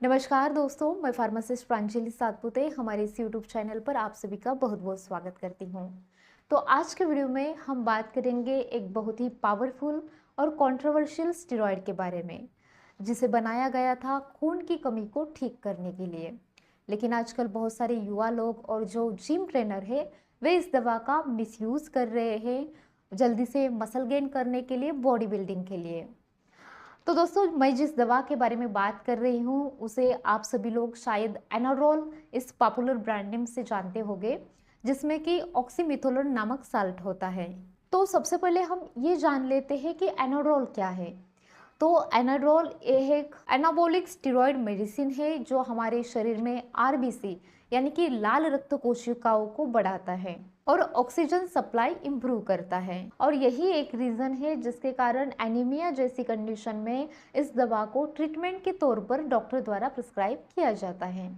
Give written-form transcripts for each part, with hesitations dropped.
नमस्कार दोस्तों, मैं फार्मासिस्ट प्रांजलि सातपुते हमारे इस यूट्यूब चैनल पर आप सभी का बहुत बहुत स्वागत करती हूँ। तो आज के वीडियो में हम बात करेंगे एक बहुत ही पावरफुल और कंट्रोवर्शियल स्टेरॉयड के बारे में, जिसे बनाया गया था खून की कमी को ठीक करने के लिए। लेकिन आजकल बहुत सारे युवा लोग और जो जिम ट्रेनर है वे इस दवा का मिसयूज़ कर रहे हैं, जल्दी से मसल गेन करने के लिए, बॉडी बिल्डिंग के लिए। तो दोस्तों, मैं जिस दवा के बारे में बात कर रही हूँ उसे आप सभी लोग शायद एनारोल इस पॉपुलर ब्रांड नेम से जानते होंगे, जिसमें कि ऑक्सीमिथोलोन नामक साल्ट होता है। तो सबसे पहले हम ये जान लेते हैं कि एनारोल क्या है। तो एनाड्रोल एक एनाबॉलिक स्टेरॉयड मेडिसिन है जो हमारे शरीर में आरबीसी यानी कि लाल रक्त कोशिकाओं को बढ़ाता है और ऑक्सीजन सप्लाई इम्प्रूव करता है। और यही एक रीज़न है जिसके कारण एनीमिया जैसी कंडीशन में इस दवा को ट्रीटमेंट के तौर पर डॉक्टर द्वारा प्रिस्क्राइब किया जाता है।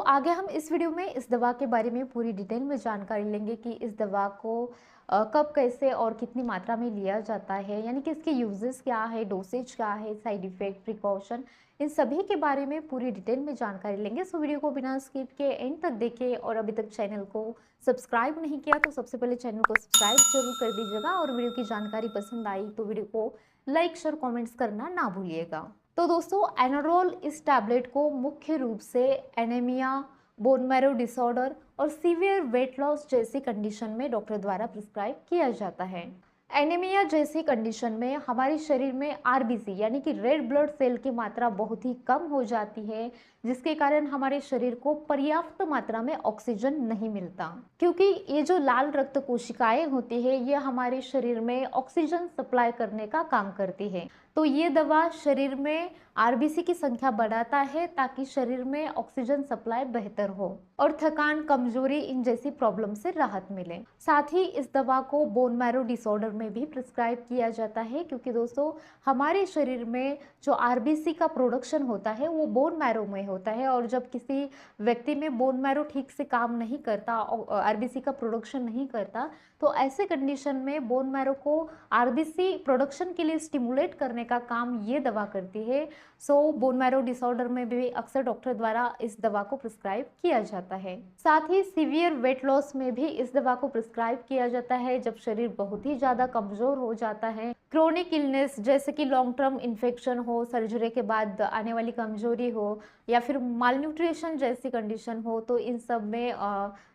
आगे हम इस वीडियो में इस दवा के बारे में पूरी डिटेल में जानकारी लेंगे कि इस दवा को कब, कैसे और कितनी मात्रा में लिया जाता है, यानी कि इसके यूजेस क्या है, डोसेज क्या है, साइड इफेक्ट, प्रिकॉशन, इन सभी के बारे में पूरी डिटेल में जानकारी लेंगे। वीडियो को बिना स्किप के एंड तक देखें और अभी तक चैनल को सब्सक्राइब नहीं किया तो सबसे पहले चैनल को सब्सक्राइब जरूर कर दीजिएगा और वीडियो की जानकारी पसंद आई तो वीडियो को लाइक शेयर कॉमेंट्स करना ना भूलिएगा। तो दोस्तों, एनारोल इस टैबलेट को मुख्य रूप से एनीमिया, बोन मैरो डिसऑर्डर और सीवियर वेट लॉस जैसी कंडीशन में डॉक्टर द्वारा प्रिस्क्राइब किया जाता है। एनीमिया जैसी कंडीशन में हमारे शरीर में आरबीसी यानी कि रेड ब्लड सेल की मात्रा बहुत ही कम हो जाती है, जिसके कारण हमारे शरीर को पर्याप्त मात्रा में ऑक्सीजन नहीं मिलता, क्योंकि ये जो लाल रक्त कोशिकाएं होती है ये हमारे शरीर में ऑक्सीजन सप्लाई करने का काम करती है। तो ये दवा शरीर में आरबीसी की संख्या बढ़ाता है ताकि शरीर में ऑक्सीजन सप्लाई बेहतर हो और थकान, कमजोरी इन जैसी प्रॉब्लम से राहत मिले। साथ ही इस दवा को बोन मैरो डिसऑर्डर में भी प्रिस्क्राइब किया जाता है, क्योंकि दोस्तों हमारे शरीर में जो आरबीसी का प्रोडक्शन होता है वो बोन मैरो में होता है, और जब किसी व्यक्ति में बोन मैरो ठीक से काम नहीं करता, आरबीसी का प्रोडक्शन नहीं करता, तो ऐसे कंडीशन में बोन मैरो को आरबीसी प्रोडक्शन के लिए स्टिमुलेट करने का काम ये दवा करती है। बोन मैरो डिसऑर्डर में भी अक्सर डॉक्टर द्वारा इस दवा को प्रिस्क्राइब किया जाता है। साथ ही सीवियर वेट लॉस में भी इस दवा को प्रिस्क्राइब किया जाता है जब शरीर बहुत ही ज्यादा कमजोर हो जाता है, क्रोनिक इलनेस जैसे कि लॉन्ग टर्म इन्फेक्शन हो, सर्जरी के बाद आने वाली कमजोरी हो, या फिर मालन्यूट्रिशन जैसी कंडीशन हो, तो इन सब में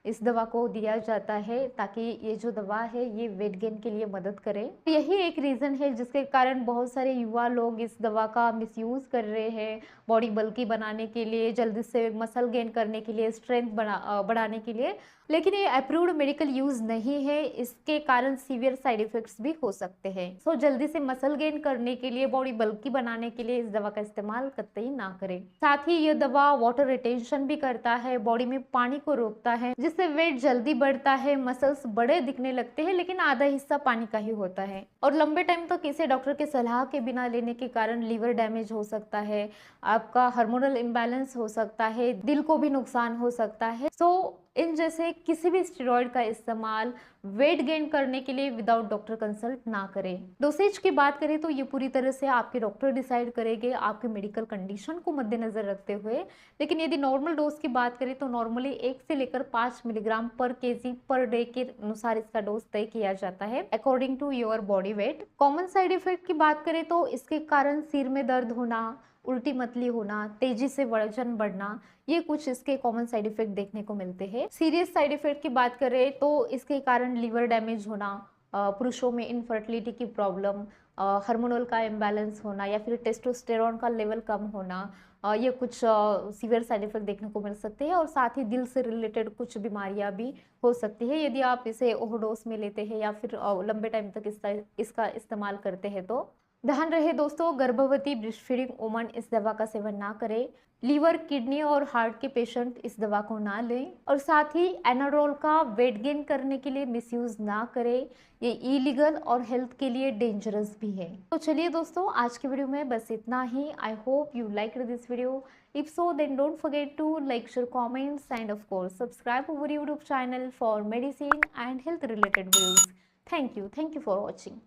इस दवा को दिया जाता है ताकि ये जो दवा है ये वेट गेन के लिए मदद करे। यही एक रीज़न है जिसके कारण बहुत सारे युवा लोग इस दवा का मिसयूज़ कर रहे हैं बॉडी बल्की बनाने के लिए, जल्दी से मसल गेन करने के लिए, स्ट्रेंथ बढ़ाने के लिए। लेकिन ये अप्रूव्ड मेडिकल यूज़ नहीं है, इसके कारण सीवियर साइड इफ़ेक्ट्स भी हो सकते हैं। जल्दी से मसल गेन करने के लिए, बॉडी बल्की बनाने के लिए इस दवा का इस्तेमाल कतई ना करें। साथ ही ये दवा वाटर रिटेंशन भी करता है, बॉडी में पानी को रोकता है, जिससे वेट जल्दी बढ़ता है, मसल्स बड़े दिखने लगते हैं, लेकिन आधा हिस्सा पानी का ही होता है। और लंबे टाइम तक इसे डॉक्टर के सलाह के बिना लेने के कारण लीवर डैमेज हो सकता है, आपका हार्मोनल इम्बैलेंस हो सकता है, दिल को भी नुकसान हो सकता है। इन जैसे किसी भी स्टेरॉयड का इस्तेमाल वेट गेन करने के लिए विदाउट डॉक्टर कंसल्ट ना करें। डोसेज की बात करें तो ये पूरी तरह से आपके डॉक्टर डिसाइड करेंगे आपके मेडिकल कंडीशन को मद्देनजर रखते हुए। लेकिन यदि नॉर्मल डोज की बात करें तो नॉर्मली 1 से लेकर 5 मिलीग्राम पर केजी पर डे के अनुसार इसका डोज तय किया जाता है according to your body weight. Common side effect की बात करें तो इसके कारण सिर में दर्द होना, उल्टी मतली होना, तेजी से वजन बढ़ना, ये कुछ इसके कॉमन साइड इफेक्ट देखने को मिलते हैं। सीरियस साइड इफेक्ट की बात करें तो इसके कारण लिवर डैमेज होना, पुरुषों में इनफर्टिलिटी की प्रॉब्लम, हार्मोनल का इम्बैलेंस होना या फिर टेस्टोस्टेरोन का लेवल कम होना, ये कुछ सीवियर साइड इफेक्ट देखने को मिल सकते हैं। और साथ ही दिल से रिलेटेड कुछ बीमारियां भी हो सकती है यदि आप इसे ओवरडोज में लेते हैं या फिर लंबे टाइम तक इसका इस्तेमाल करते हैं। तो ध्यान रहे दोस्तों, गर्भवती ब्रेस्ट फीडिंग वुमन इस दवा का सेवन ना करें, लीवर, किडनी और हार्ट के पेशेंट इस दवा को ना लें, और साथ ही एनारोल का वेट गेन करने के लिए मिसयूज ना करें, ये इलीगल और हेल्थ के लिए डेंजरस भी है। तो चलिए दोस्तों, आज की वीडियो में बस इतना ही। I hope you like this video. If so then don't forget to like, share, comments and of course subscribe our YouTube channel for medicine and health related videos. Thank you for watching.